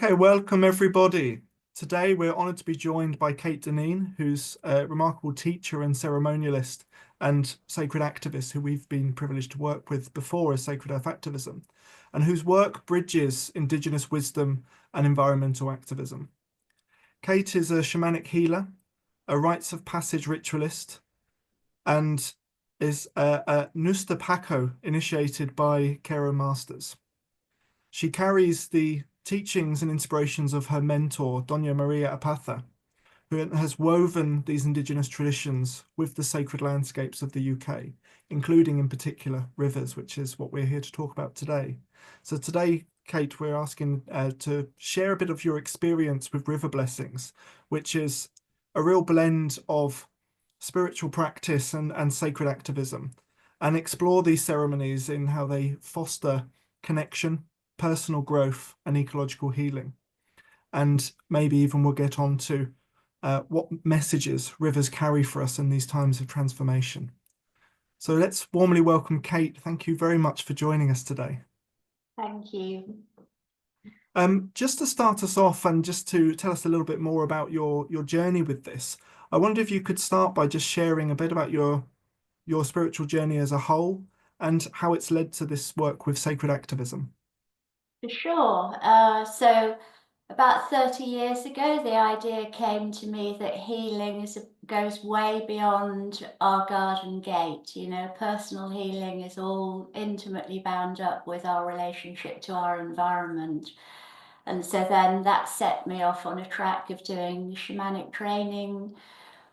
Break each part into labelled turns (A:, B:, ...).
A: Okay, welcome everybody. Today we're honoured to be joined by Kate Dineen, who's a remarkable teacher and ceremonialist and sacred activist who we've been privileged to work with before as Sacred Earth Activism, and whose work bridges indigenous wisdom and environmental activism. Kate is a shamanic healer, a rites of passage ritualist, and is a Nusta Paqo initiated by Kero Masters. She carries the teachings and inspirations of her mentor, Doña Maria Apaza, who has woven these indigenous traditions with the sacred landscapes of the UK, including in particular rivers, which is what we're here to talk about today. So today, Kate, we're asking to share a bit of your experience with river blessings, which is a real blend of spiritual practice and sacred activism, and explore these ceremonies in how they foster connection, personal growth, and ecological healing. And maybe even we'll get on to what messages rivers carry for us in these times of transformation. So let's warmly welcome Kate. Thank you very much for joining us today.
B: Thank you.
A: Just to start us off and just to tell us a little bit more about your journey with this, I wonder if you could start by just sharing a bit about your spiritual journey as a whole and how it's led to this work with sacred activism.
B: For sure. So about 30 years ago, the idea came to me that healing goes way beyond our garden gate. You know, personal healing is all intimately bound up with our relationship to our environment. And so then that set me off on a track of doing shamanic training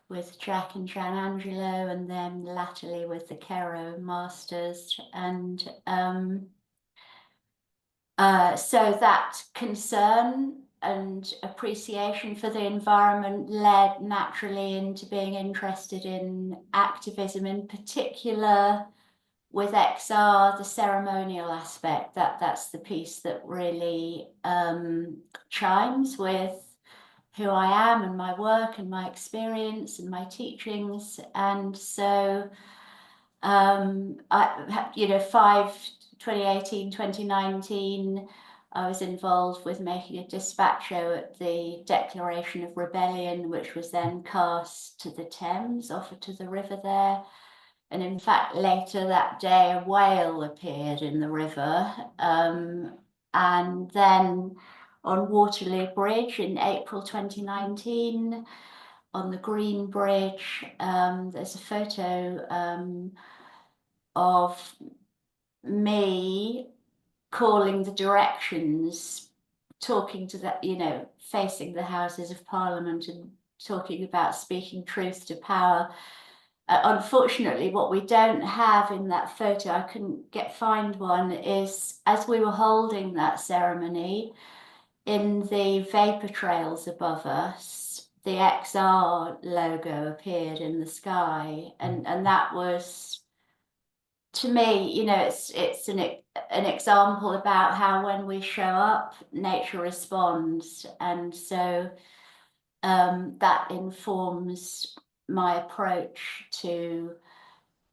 B: with Jack and Jan Angelo, and then latterly with the Kero Masters. And so that concern and appreciation for the environment led naturally into being interested in activism, in particular with XR, the ceremonial aspect. That's the piece that really chimes with who I am and my work and my experience and my teachings. And so you know, 2018, 2019, I was involved with making a dispatcho at the Declaration of Rebellion, which was then cast to the Thames, offered to the river there. And in fact, later that day, a whale appeared in the river. And then on Waterloo Bridge in April 2019, on the Green Bridge, there's a photo of me calling the directions, talking to that, you know, facing the Houses of Parliament and talking about speaking truth to power. Unfortunately, what we don't have in that photo, I couldn't find one, is as we were holding that ceremony, in the vapor trails above us, the XR logo appeared in the sky, and that was, to me, you know, it's an example about how when we show up, nature responds, and so that informs my approach to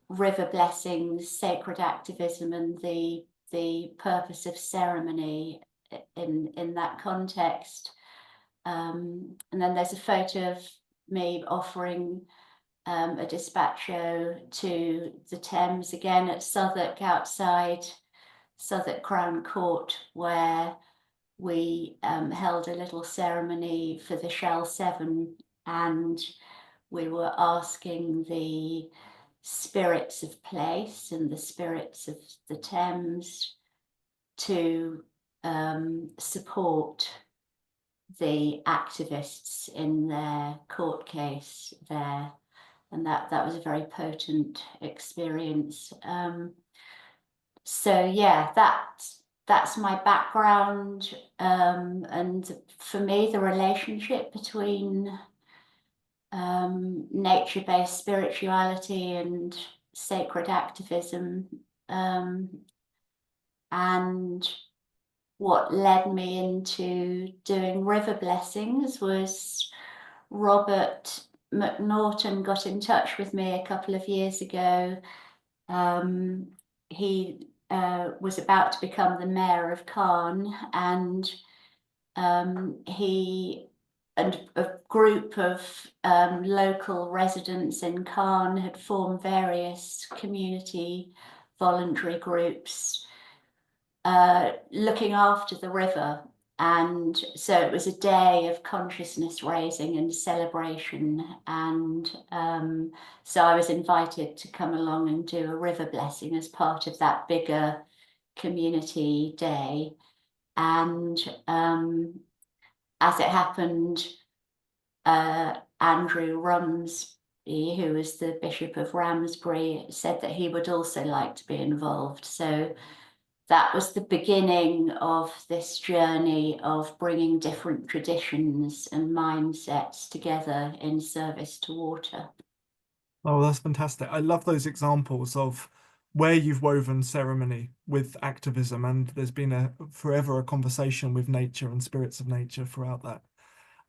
B: river blessings, sacred activism, and the purpose of ceremony in that context. And then there's a photo of me offering a dispatcho to the Thames, again at Southwark, outside Southwark Crown Court, where we held a little ceremony for the Shell 7, and we were asking the spirits of place and the spirits of the Thames to support the activists in their court case there. And that was a very potent experience. So yeah, that's my background. And for me, the relationship between nature-based spirituality and sacred activism, and what led me into doing river blessings was Robert McNaughton got in touch with me a couple of years ago. He was about to become the mayor of Caen, and he and a group of local residents in Caen had formed various community voluntary groups looking after the river. And so it was a day of consciousness raising and celebration. And so I was invited to come along and do a river blessing as part of that bigger community day. And as it happened, Andrew Rumsby, who was the Bishop of Ramsbury, said that he would also like to be involved. So that was the beginning of this journey of bringing different traditions and mindsets together in service to water.
A: Oh, that's fantastic. I love those examples of where you've woven ceremony with activism, and there's been forever a conversation with nature and spirits of nature throughout that,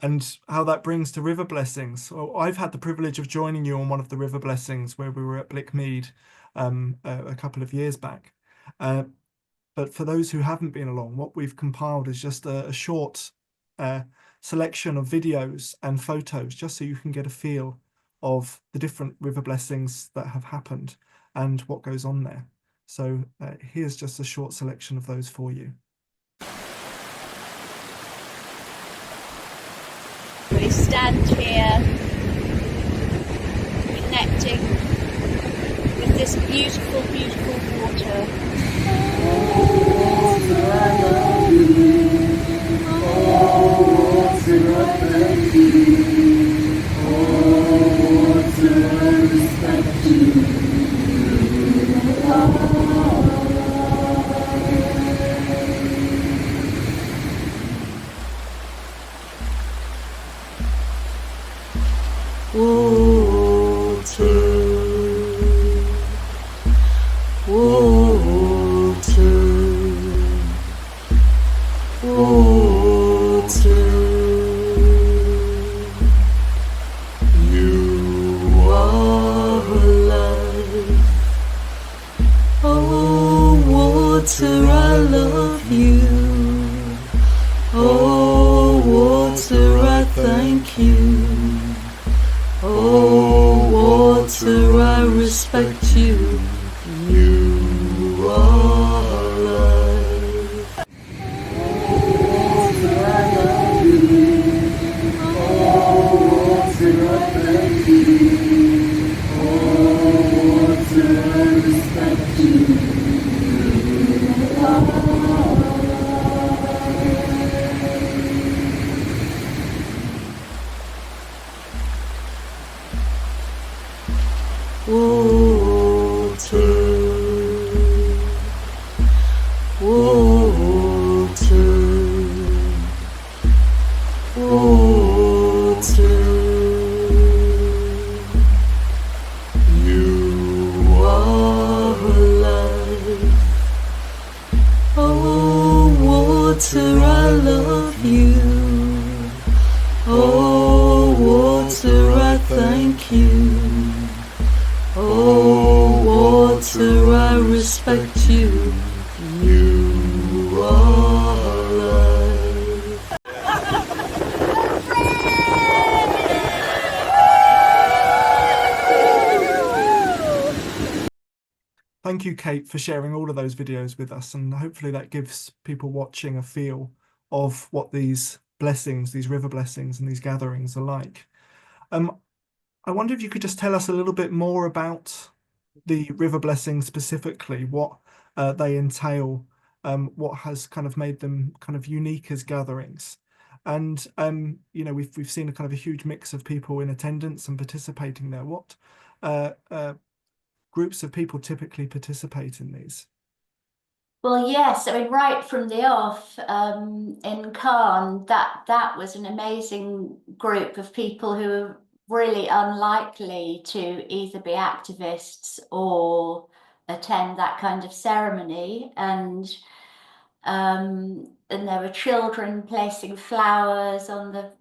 A: and how that brings to river blessings. Well, I've had the privilege of joining you on one of the river blessings where we were at Blickmead a couple of years back. But for those who haven't been along, what we've compiled is just a short selection of videos and photos, just so you can get a feel of the different river blessings that have happened and what goes on there. So here's just a short selection of those for you.
C: We stand here connecting with this beautiful, beautiful water.
A: Thank you, Kate, for sharing all of those videos with us, and hopefully that gives people watching a feel of what these blessings, these river blessings and these gatherings are like. I wonder if you could just tell us a little bit more about the river blessings specifically, what they entail, what has kind of made them kind of unique as gatherings. And you know, we've seen a kind of a huge mix of people in attendance and participating there. What groups of people typically participate in these?
B: Well, yes, I mean, right from the off, in Caen, that was an amazing group of people who were really unlikely to either be activists or attend that kind of ceremony. And there were children placing flowers on the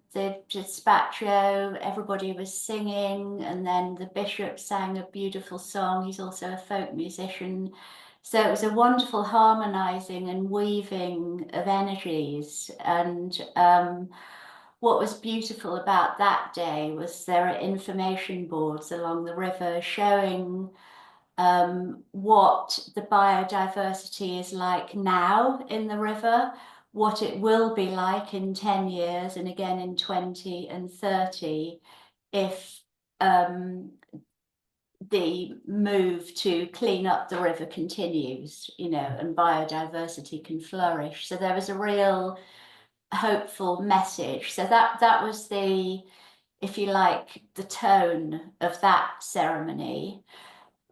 B: dispatcho, everybody was singing, and then the bishop sang a beautiful song. He's also a folk musician, So it was a wonderful harmonizing and weaving of energies. And what was beautiful about that day was there are information boards along the river showing what the biodiversity is like now in the river, what it will be like in 10 years, and again in 20 and 30, if the move to clean up the river continues, you know, and biodiversity can flourish. So there was a real hopeful message. So that was the, if you like, the tone of that ceremony.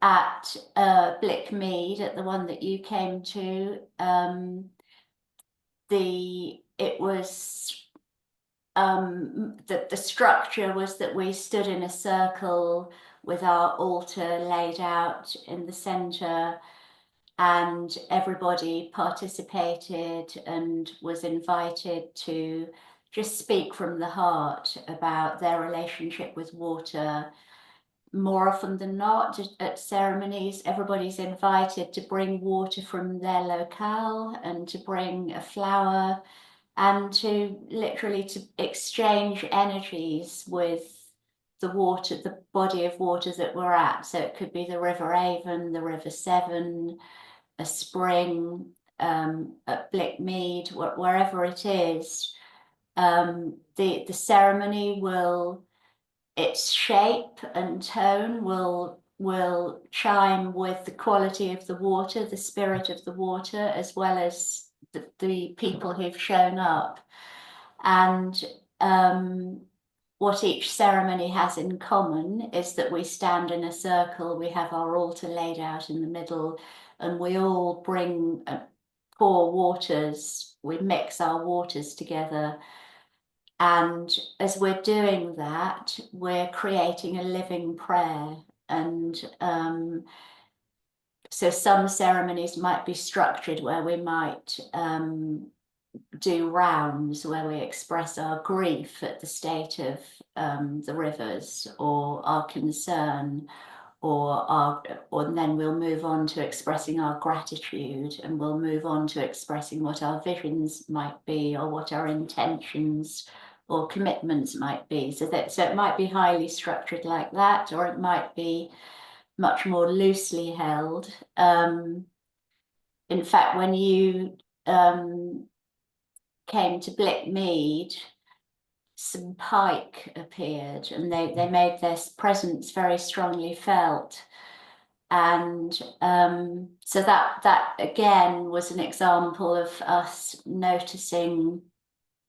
B: At Blickmead, at the one that you came to, it was the structure was that we stood in a circle with our altar laid out in the center, and everybody participated and was invited to just speak from the heart about their relationship with water. More often than not, at ceremonies, everybody's invited to bring water from their locale and to bring a flower and to literally to exchange energies with the water, the body of water that we're at. So it could be the River Avon, the River Severn, a spring, at Blickmead, wherever it is. The ceremony will, its shape and tone will chime with the quality of the water, the spirit of the water, as well as the people who've shown up. And what each ceremony has in common is that we stand in a circle, we have our altar laid out in the middle, and we all bring pour waters, we mix our waters together. And as we're doing that, we're creating a living prayer. And so some ceremonies might be structured where we might do rounds where we express our grief at the state of the rivers, or our concern, or then we'll move on to expressing our gratitude, and we'll move on to expressing what our visions might be, or what our intentions or commitments might be. So it might be highly structured like that, or it might be much more loosely held. In fact, when you came to Blickmead, some pike appeared, and they made their presence very strongly felt. And so that again was an example of us noticing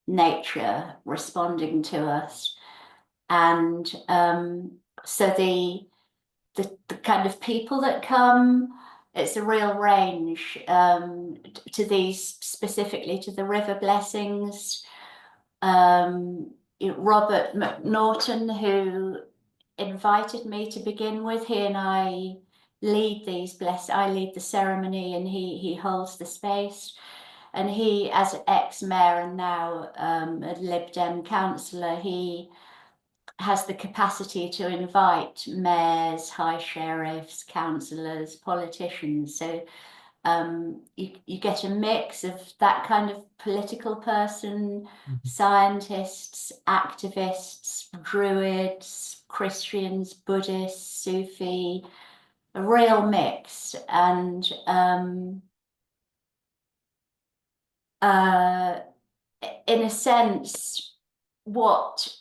B: nature responding to us. And so the kind of people that come, it's a real range. To these, specifically to the river blessings, Robert McNaughton, who invited me to begin with, he and I lead these I lead the ceremony, and he holds the space. And he, as ex-mayor and now a Lib Dem councillor, he has the capacity to invite mayors, high sheriffs, councillors, politicians. So you get a mix of that kind of political person, scientists, activists, druids, Christians, Buddhists, Sufi, a real mix. And in a sense, what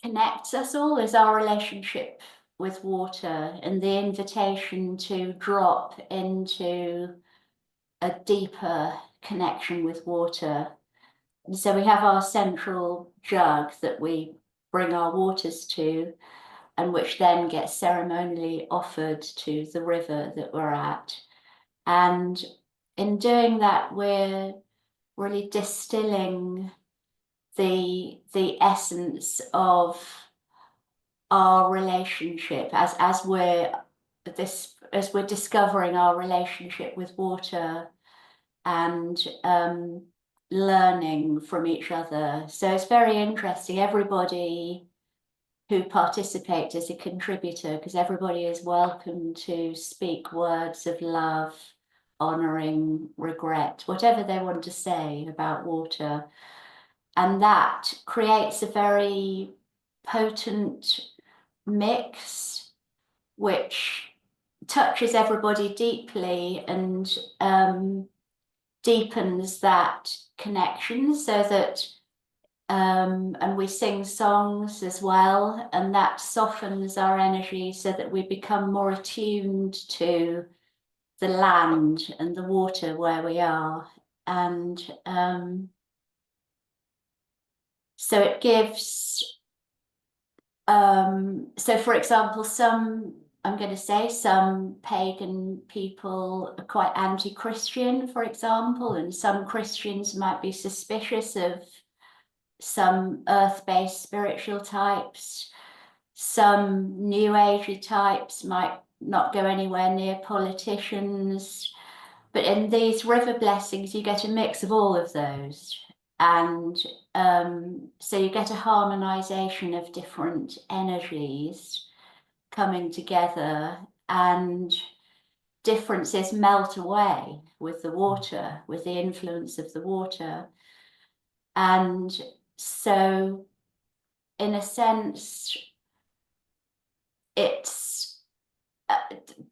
B: connects us all is our relationship with water, and the invitation to drop into a deeper connection with water. And so we have our central jug that we bring our waters to, and which then gets ceremonially offered to the river that we're at. And in doing that, we're really distilling the essence of our relationship as we're discovering our relationship with water, and learning from each other. So it's very interesting. Everybody who participates is a contributor, because everybody is welcome to speak words of love honouring, regret, whatever they want to say about water. And that creates a very potent mix which touches everybody deeply and deepens that connection, so that and we sing songs as well, and that softens our energy so that we become more attuned to the land and the water where we are. And so it gives, so for example, I'm going to say some pagan people are quite anti-Christian, for example, and some Christians might be suspicious of some earth-based spiritual types. Some new agey types might not go anywhere near politicians. But in these river blessings, you get a mix of all of those. And so you get a harmonization of different energies coming together, and differences melt away with the water, with the influence of the water. And so, in a sense, it's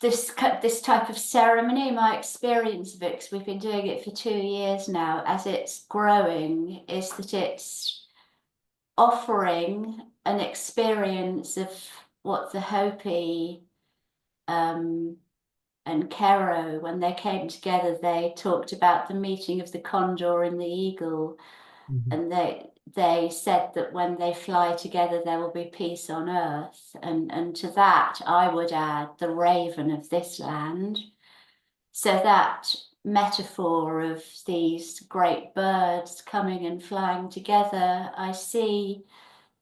B: this type of ceremony, my experience of it, because we've been doing it for 2 years now, as it's growing, is that it's offering an experience of what the Hopi and Kero, when they came together, they talked about the meeting of the condor and the eagle. And they said that when they fly together, there will be peace on earth. And to that, I would add the raven of this land. So that metaphor of these great birds coming and flying together, I see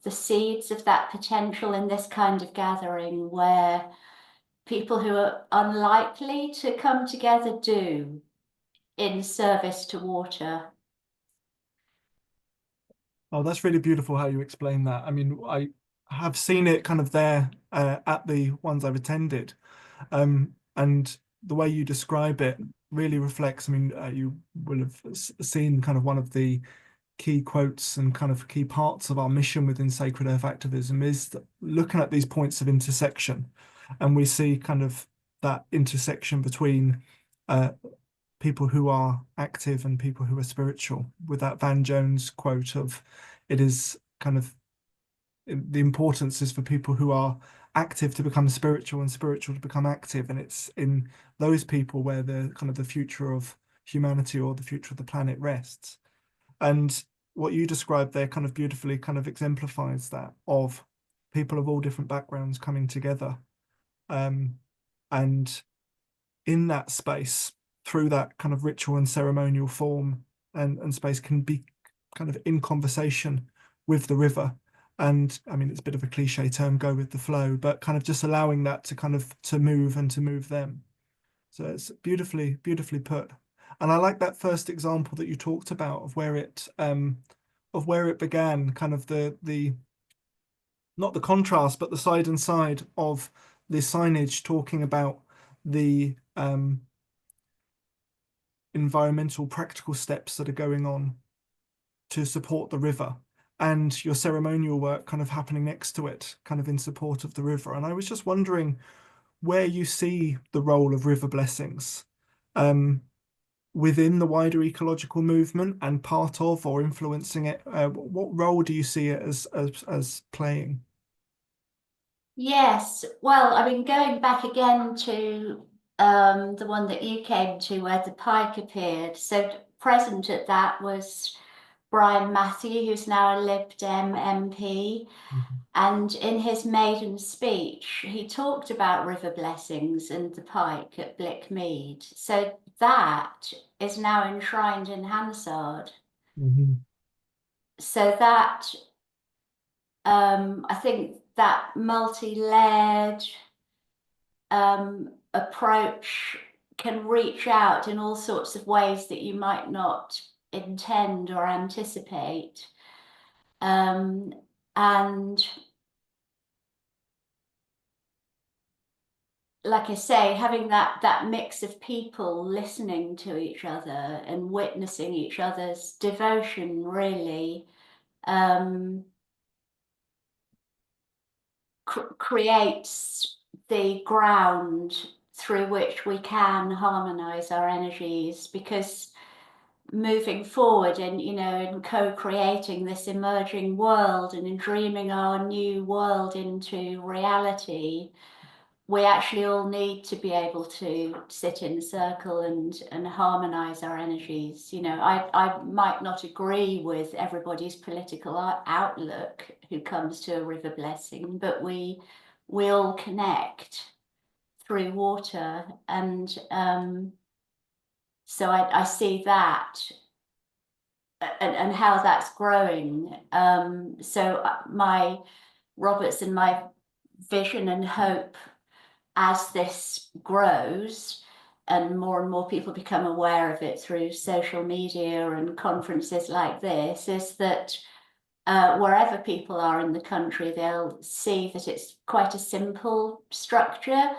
B: the seeds of that potential in this kind of gathering, where people who are unlikely to come together do, in service to water.
A: Oh, that's really beautiful how you explain that. I mean, I have seen it kind of there at the ones I've attended. And the way you describe it really reflects, I mean, you will have seen kind of one of the key quotes and kind of key parts of our mission within Sacred Earth Activism is looking at these points of intersection. And we see kind of that intersection between people who are active and people who are spiritual, with that Van Jones quote of, it is kind of, the importance is for people who are active to become spiritual and spiritual to become active. And it's in those people where the kind of the future of humanity or the future of the planet rests. And what you described there kind of beautifully kind of exemplifies that, of people of all different backgrounds coming together. And in that space, through that kind of ritual and ceremonial form and space, can be kind of in conversation with the river. And I mean, it's a bit of a cliche term, go with the flow, but kind of just allowing that to kind of to move and to move them. So it's beautifully put. And I like that first example that you talked about of where it began, kind of the not the contrast, but the side and side of the signage talking about the environmental practical steps that are going on to support the river, and your ceremonial work kind of happening next to it, kind of in support of the river. And I was just wondering where you see the role of river blessings within the wider ecological movement, and part of or influencing it. What role do you see it as playing?
B: Yes, well, I mean, going back again to the one that you came to where the pike appeared. So present at that was Brian Matthew, who's now a Lib Dem MP. And in his maiden speech, he talked about river blessings and the pike at Blickmead. So that is now enshrined in Hansard. So that, I think that multi-layered approach can reach out in all sorts of ways that you might not intend or anticipate. And like I say, having that mix of people listening to each other and witnessing each other's devotion really creates the ground through which we can harmonize our energies, because moving forward and, you know, in co-creating this emerging world and in dreaming our new world into reality, we actually all need to be able to sit in a circle and harmonize our energies. You know, I might not agree with everybody's political outlook who comes to a river blessing, but we all connect through water. And so I see that and how that's growing. So my vision and hope as this grows and more people become aware of it through social media and conferences like this, is that wherever people are in the country, they'll see that it's quite a simple structure,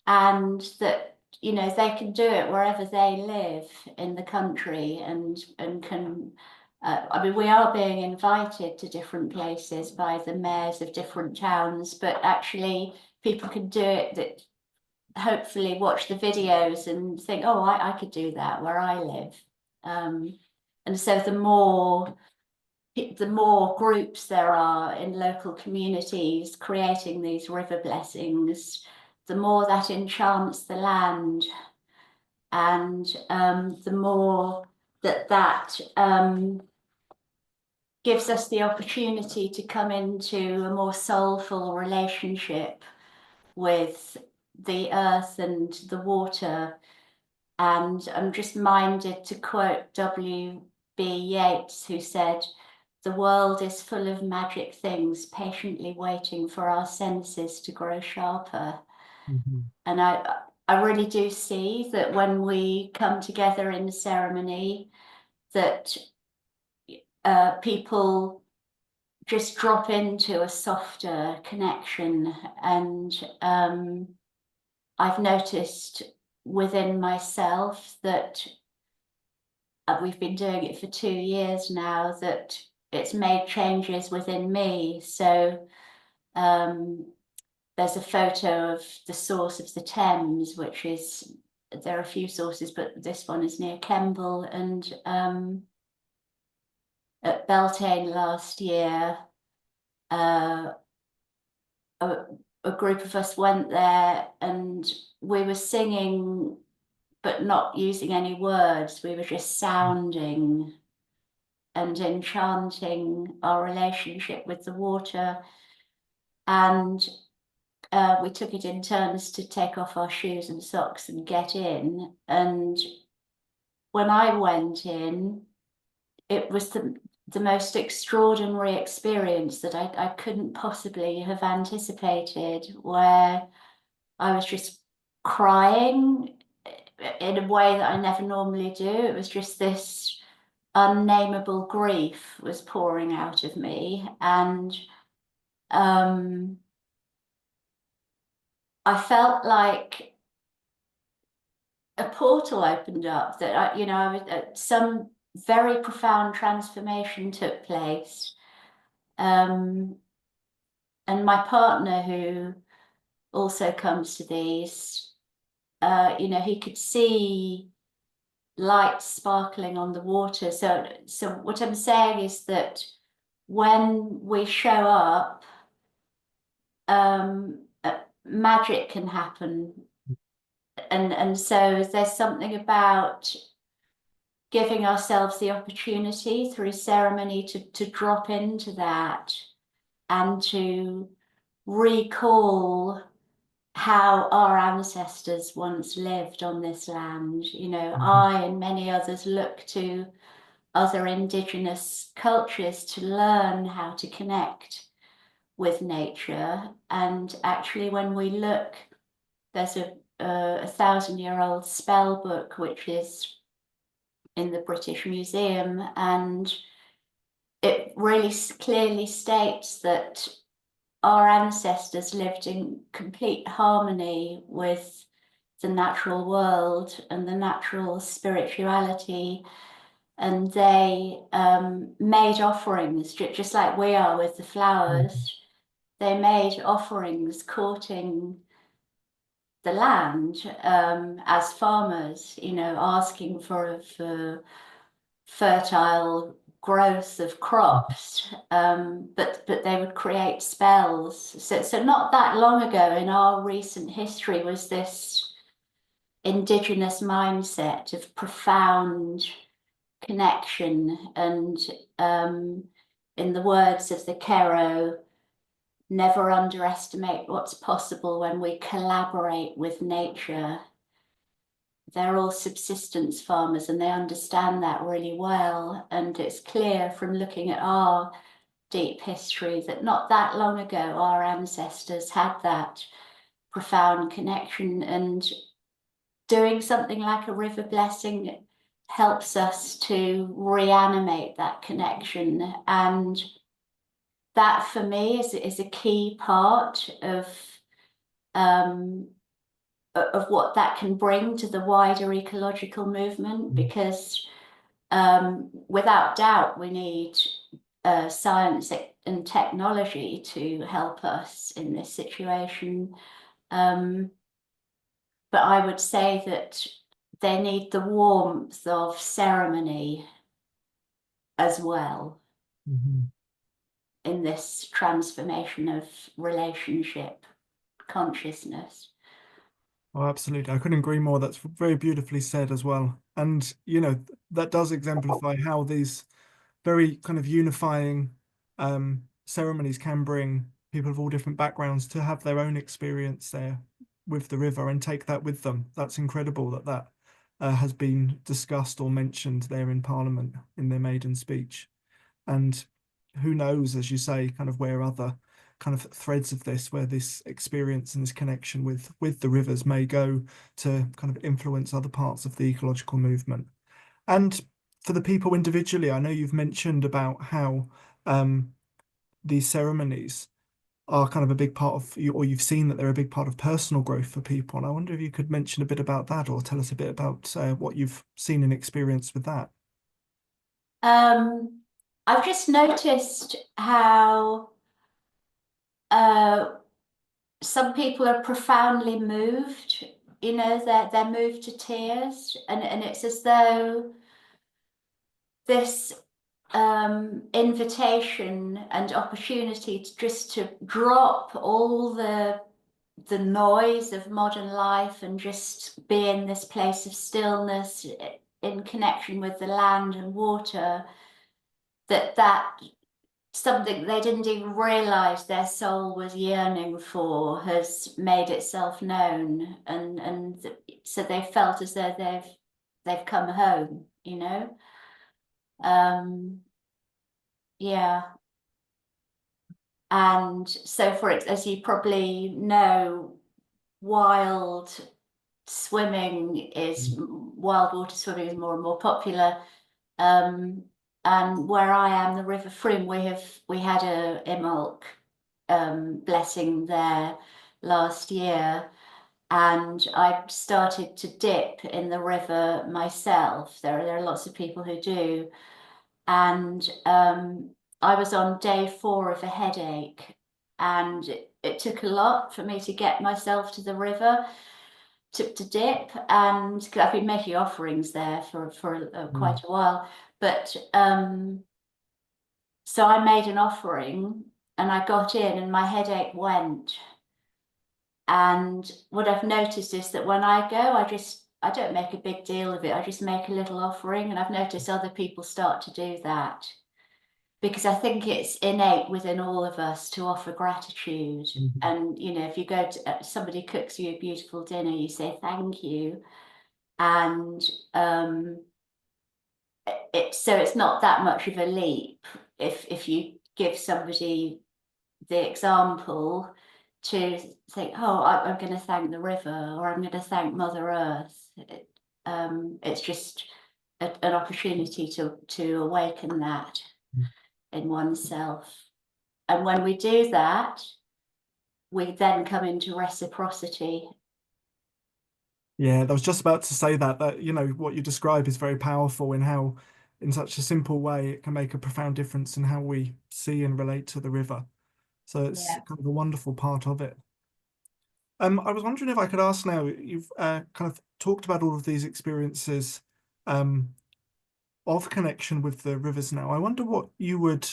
B: and that, you know, they can do it wherever they live in the country, and can I mean, we are being invited to different places by the mayors of different towns, but actually people can do it that hopefully watch the videos and think, oh, I could do that where I live. And so the more groups there are in local communities creating these river blessings, the more that enchants the land, and the more that gives us the opportunity to come into a more soulful relationship with the earth and the water. And I'm just minded to quote W.B. Yeats, who said, "The world is full of magic things, patiently waiting for our senses to grow sharper."
A: Mm-hmm.
B: And I really do see that when we come together in ceremony, that people just drop into a softer connection. And I've noticed within myself that we've been doing it for 2 years now, that it's made changes within me. So there's a photo of the source of the Thames, which is, there are a few sources, but this one is near Kemble. And at Beltane last year, a group of us went there and we were singing, but not using any words. We were just sounding and enchanting our relationship with the water. And we took it in turns to take off our shoes and socks and get in. And when I went in, it was the most extraordinary experience that I couldn't possibly have anticipated, where I was just crying in a way that I never normally do. It was just this unnameable grief was pouring out of me. And I felt like a portal opened up, that I was some very profound transformation took place. And my partner, who also comes to these, he could see light sparkling on the water. So what I'm saying is that when we show up, magic can happen. And so there's something about giving ourselves the opportunity through ceremony to drop into that and to recall how our ancestors once lived on this land. I and many others look to other indigenous cultures to learn how to connect with nature. And actually, when we look, there's a 1,000-year-old spell book which is in the British Museum, and it really clearly states that our ancestors lived in complete harmony with the natural world and the natural spirituality, and they made offerings, just like we are with the flowers. They made offerings courting the land as farmers, you know, asking for fertile growth of crops, but they would create spells. So not that long ago in our recent history was this indigenous mindset of profound connection, and in the words of the Kero, never underestimate what's possible when we collaborate with nature. They're all subsistence farmers and they understand that really well. And it's clear from looking at our deep history that not that long ago, our ancestors had that profound connection, and doing something like a river blessing helps us to reanimate that connection. And that for me is a key part of what that can bring to the wider ecological movement, because without doubt we need science and technology to help us in this situation. But I would say that they need the warmth of ceremony as well. In this transformation of relationship consciousness.
A: Oh, absolutely. I couldn't agree more. That's very beautifully said as well. And, you know, that does exemplify how these very kind of unifying ceremonies can bring people of all different backgrounds to have their own experience there with the river and take that with them. That's incredible that has been discussed or mentioned there in Parliament in their maiden speech. And who knows, as you say, kind of where other kind of threads of this, where this experience and this connection with the rivers may go to kind of influence other parts of the ecological movement. And for the people individually, I know you've mentioned about how these ceremonies are kind of a big part of you, or you've seen that they're a big part of personal growth for people. And I wonder if you could mention a bit about that, or tell us a bit about what you've seen and experienced with that.
B: I've just noticed how some people are profoundly moved, you know, they're moved to tears, and it's as though this invitation and opportunity to just to drop all the noise of modern life and just be in this place of stillness in connection with the land and water, that something they didn't even realize their soul was yearning for has made itself known, and so they felt as though they've come home, you know. Yeah. And so for it, as you probably know, wild water swimming is more and more popular. And where I am, the River Froom, we had a Imbolc blessing there last year, and I started to dip in the river myself. There are lots of people who do, and I was on day 4 of a headache, and it took a lot for me to get myself to the river to dip, and I've been making offerings there for quite a while. But so I made an offering and I got in and my headache went. And what I've noticed is that when I go, I don't make a big deal of it. I just make a little offering, and I've noticed other people start to do that, because I think it's innate within all of us to offer gratitude. And, you know, if you go to somebody cooks you a beautiful dinner, you say thank you. And so it's not that much of a leap if you give somebody the example to think, oh, I'm going to thank the river, or I'm going to thank Mother Earth. It's just an opportunity to awaken that in oneself. And when we do that, we then come into reciprocity.
A: Yeah, I was just about to say that you know what you describe is very powerful in how, in such a simple way, it can make a profound difference in how we see and relate to the river. So it's
B: Yeah.
A: kind of a wonderful part of it. I was wondering if I could ask now, you've kind of talked about all of these experiences of connection with the rivers now. I wonder what you would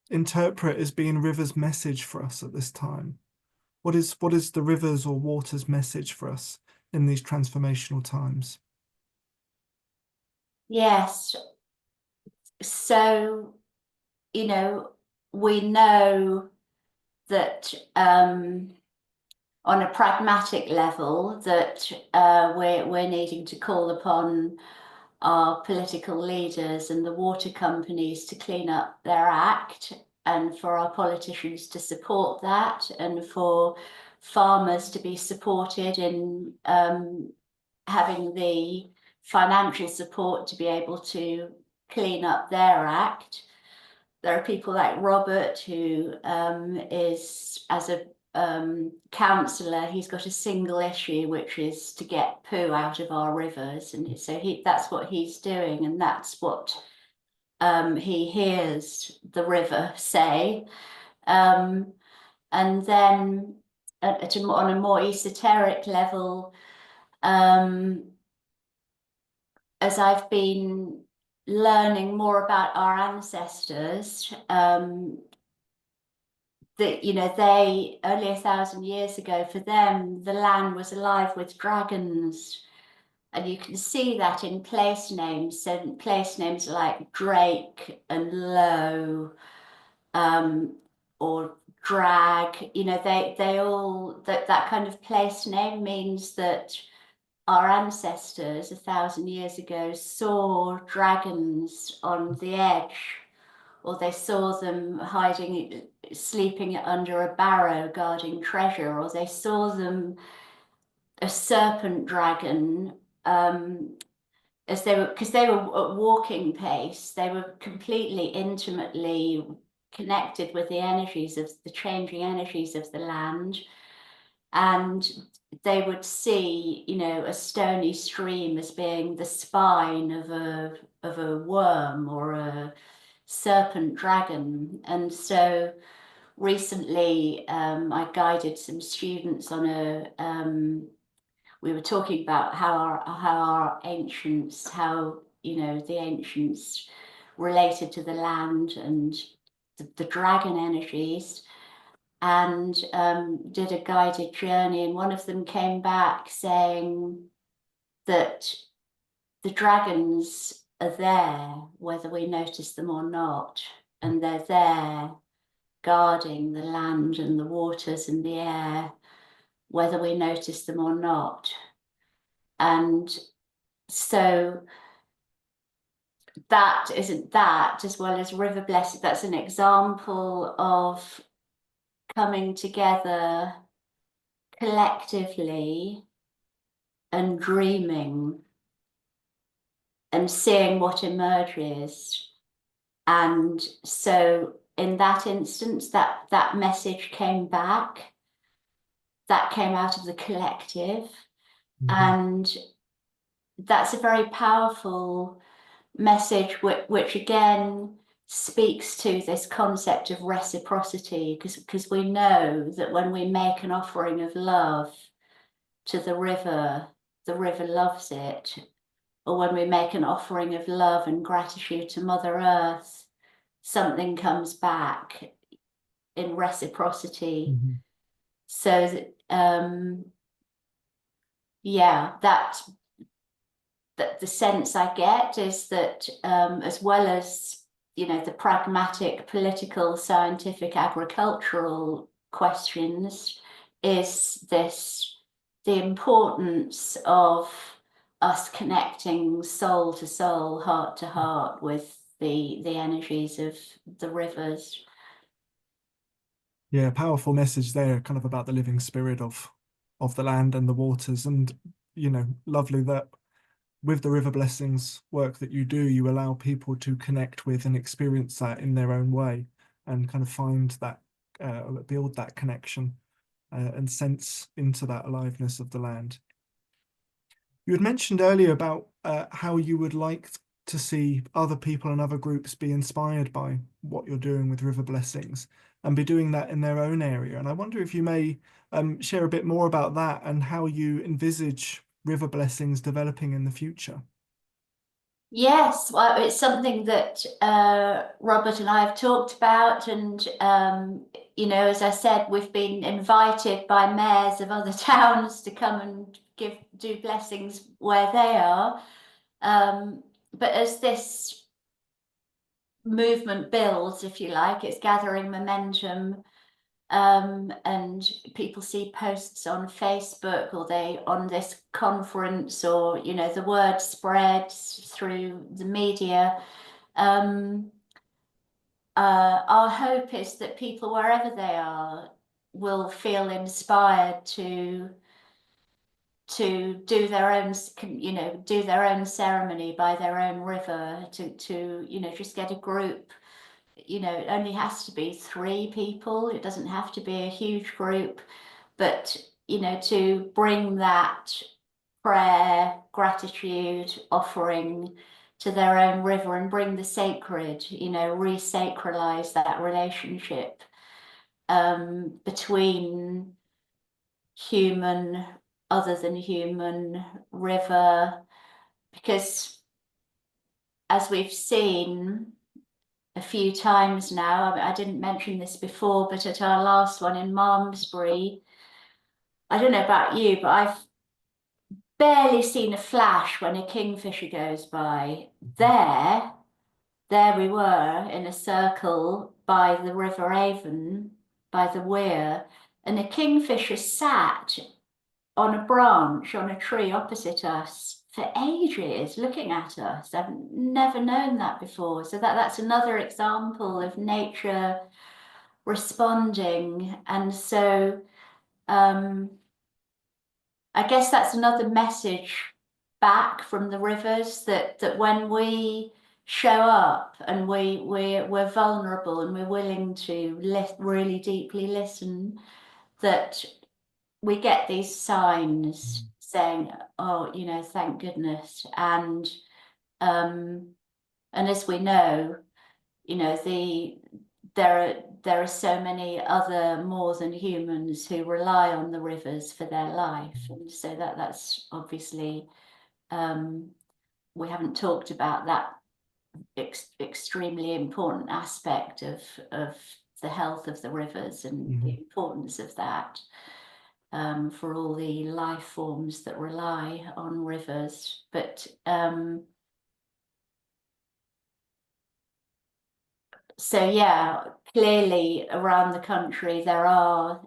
A: interpret as being river's message for us at this time. What is the river's or water's message for us in these transformational times?
B: Yes. So, you know, we know that on a pragmatic level that we're needing to call upon our political leaders and the water companies to clean up their act, and for our politicians to support that, and for farmers to be supported in having the financial support to be able to clean up their act. There are people like Robert, who is, as a councillor, he's got a single issue, which is to get poo out of our rivers, and so that's what he's doing, and that's what he hears the river say. And then on a more esoteric level, as I've been learning more about our ancestors, that, you know, they only 1,000 years ago, for them, the land was alive with dragons. And you can see that in place names. So place names like Drake and Low, or Drag, you know, they all, that kind of place name means that our ancestors 1,000 years ago saw dragons on the edge, or they saw them hiding, sleeping under a barrow guarding treasure, or they saw them, a serpent dragon, as they were, because they were at walking pace, they were completely intimately connected with the energies of the changing energies of the land. And they would see, you know, a stony stream as being the spine of a worm or a serpent dragon. And so recently I guided some students on we were talking about how our ancients, how, you know, the ancients related to the land and the dragon energies, and did a guided journey, and one of them came back saying that the dragons are there whether we notice them or not, and they're there guarding the land and the waters and the air whether we notice them or not. And so that isn't that, as well as river blessing, that's an example of coming together collectively and dreaming and seeing what emerges. And so in that instance, that message came back, that came out of the collective. And that's a very powerful message, which again speaks to this concept of reciprocity, because we know that when we make an offering of love to the river loves it. Or when we make an offering of love and gratitude to Mother Earth, something comes back in reciprocity. So that yeah, that the sense I get is that as well as, you know, the pragmatic, political, scientific, agricultural questions, is this the importance of us connecting soul to soul, heart to heart with the energies of the rivers.
A: Yeah, powerful message there, kind of about the living spirit of the land and the waters. And, you know, lovely that with the river blessings work that you do, you allow people to connect with and experience that in their own way and kind of find that, build that connection and sense into that aliveness of the land. You had mentioned earlier about how you would like to see other people and other groups be inspired by what you're doing with river blessings and be doing that in their own area. And I wonder if you may share a bit more about that and how you envisage river blessings developing in the future.
B: Yes, well, it's something that Robert and I have talked about, and you know, as I said, we've been invited by mayors of other towns to come and do blessings where they are. But as this movement builds, if you like, it's gathering momentum. And people see posts on Facebook, or they on this conference, or you know, the word spreads through the media. Our hope is that people, wherever they are, will feel inspired to do their own, you know, do their own ceremony by their own river, to you know, just get a group. You know, it only has to be 3 people. It doesn't have to be a huge group, but you know, to bring that prayer, gratitude, offering to their own river and bring the sacred, you know, re-sacralize that relationship between human, other than human, river, because as we've seen a few times now, I didn't mention this before, but at our last one in Malmesbury, I don't know about you, but I've barely seen a flash when a kingfisher goes by. There we were in a circle by the River Avon, by the weir, and a kingfisher sat on a branch on a tree opposite us for ages, looking at us. I've never known that before. So that's another example of nature responding. And so I guess that's another message back from the rivers, that when we show up and we're vulnerable and we're willing to really deeply listen, that we get these signs saying, oh, you know, thank goodness. And as we know, you know, there are so many other more than humans who rely on the rivers for their life. And so that's obviously, we haven't talked about that extremely important aspect of the health of the rivers and the importance of that for all the life forms that rely on rivers. But so yeah, clearly around the country there are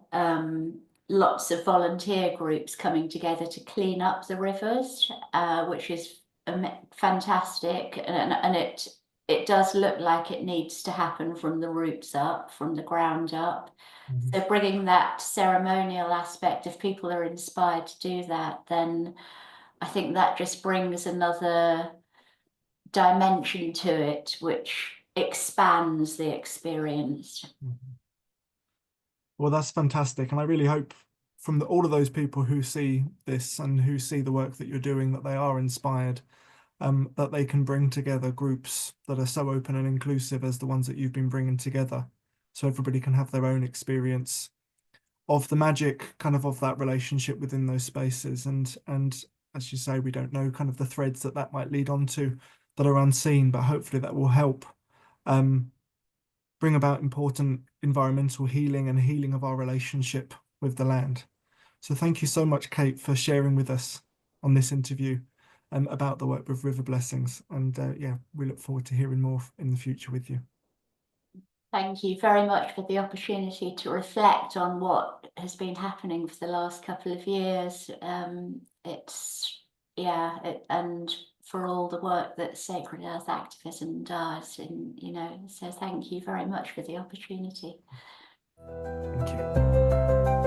B: lots of volunteer groups coming together to clean up the rivers, which is fantastic, and it does look like it needs to happen from the roots up, from the ground up. So bringing that ceremonial aspect, if people are inspired to do that, then I think that just brings another dimension to it, which expands the experience.
A: Well, that's fantastic. And I really hope from all of those people who see this and who see the work that you're doing, that they are inspired, that they can bring together groups that are so open and inclusive as the ones that you've been bringing together, so everybody can have their own experience of the magic kind of that relationship within those spaces. And as you say, we don't know kind of the threads that might lead on to that are unseen, but hopefully that will help bring about important environmental healing and healing of our relationship with the land. So thank you so much, Kate, for sharing with us on this interview about the work with River Blessings. And yeah, we look forward to hearing more in the future with you.
B: Thank you very much for the opportunity to reflect on what has been happening for the last couple of years. And for all the work that Sacred Earth Activism does, and you know, so thank you very much for the opportunity.
A: Thank you.